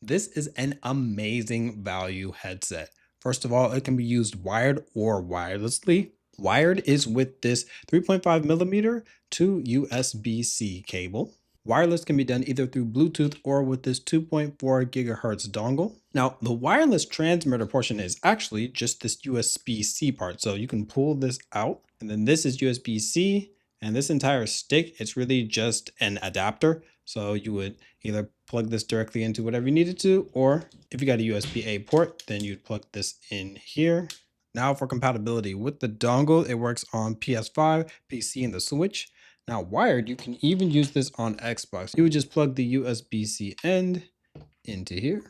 This is an amazing value headset. First of all, it can be used wired or wirelessly. Wired is with this 3.5 millimeter to USB-C cable. Wireless can be done either through Bluetooth or with this 2.4 gigahertz dongle. Now, the wireless transmitter portion is actually just this USB-C part. So you can pull this out, and then this is USB-C, and this entire stick, it's really just an adapter. So you would either plug this directly into whatever you needed to, or if you got a USB-A port, then you'd plug this in here. Now for compatibility with the dongle, it works on PS5, PC, and the Switch. Now wired, you can even use this on Xbox. You would just plug the USB-C end into here.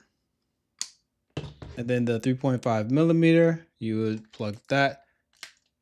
And then the 3.5 millimeter, you would plug that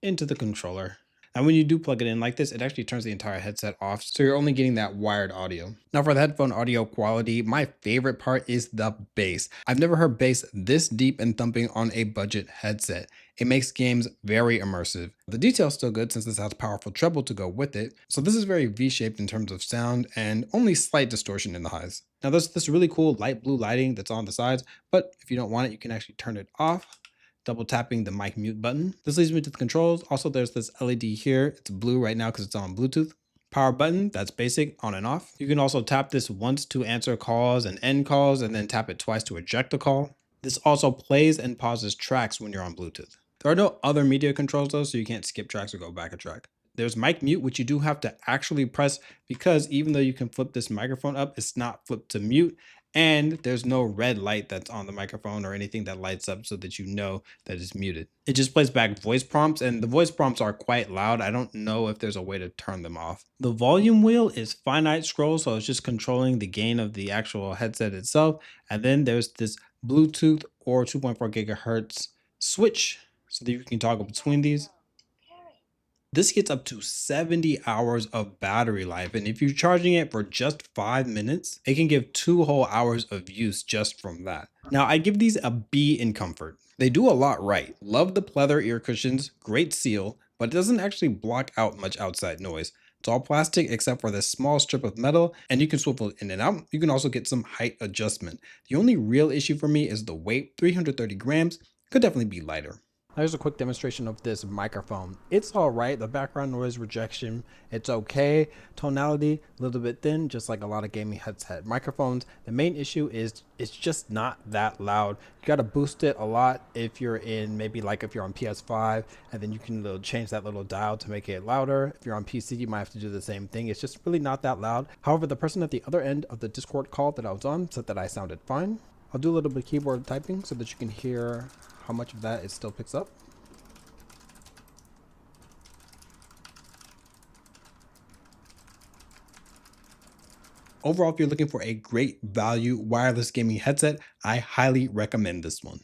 into the controller. And when you do plug it in like this, it actually turns the entire headset off. So you're only getting that wired audio. Now for the headphone audio quality, my favorite part is the bass. I've never heard bass this deep and thumping on a budget headset. It makes games very immersive. The detail's still good since this has powerful treble to go with it. So this is very V-shaped in terms of sound and only slight distortion in the highs. Now there's this really cool light blue lighting that's on the sides, but if you don't want it, you can actually turn it off, double tapping the mic mute button. This leads me to the controls. Also, there's this LED here. It's blue right now because it's on Bluetooth. Power button, that's basic, on and off. You can also tap this once to answer calls and end calls, and then tap it twice to eject a call. This also plays and pauses tracks when you're on Bluetooth. There are no other media controls though, so you can't skip tracks or go back a track. There's mic mute, which you do have to actually press because even though you can flip this microphone up, it's not flipped to mute. And there's no red light that's on the microphone or anything that lights up so that you know that it's muted. It just plays back voice prompts, and the voice prompts are quite loud. I don't know if there's a way to turn them off. The volume wheel is finite scroll, so it's just controlling the gain of the actual headset itself. And then there's this Bluetooth or 2.4 gigahertz switch so that you can toggle between these. This gets up to 70 hours of battery life, and if you're charging it for just 5 minutes, it can give 2 whole hours of use just from that. Now, I give these a B in comfort. They do a lot right. Love the pleather ear cushions, great seal, but it doesn't actually block out much outside noise. It's all plastic except for this small strip of metal, and you can swivel in and out. You can also get some height adjustment. The only real issue for me is the weight, 330 grams, could definitely be lighter. Here's a quick demonstration of this microphone. It's all right. The background noise rejection, it's okay. Tonality, a little bit thin, just like a lot of gaming headset microphones. The main issue is it's just not that loud. You got to boost it a lot if you're in, maybe like if you're on PS5, and then you can change that little dial to make it louder. If you're on PC, you might have to do the same thing. It's just really not that loud. However, the person at the other end of the Discord call that I was on said that I sounded fine. I'll do a little bit of keyboard typing so that you can hear how much of that it still picks up. Overall, if you're looking for a great value wireless gaming headset, I highly recommend this one.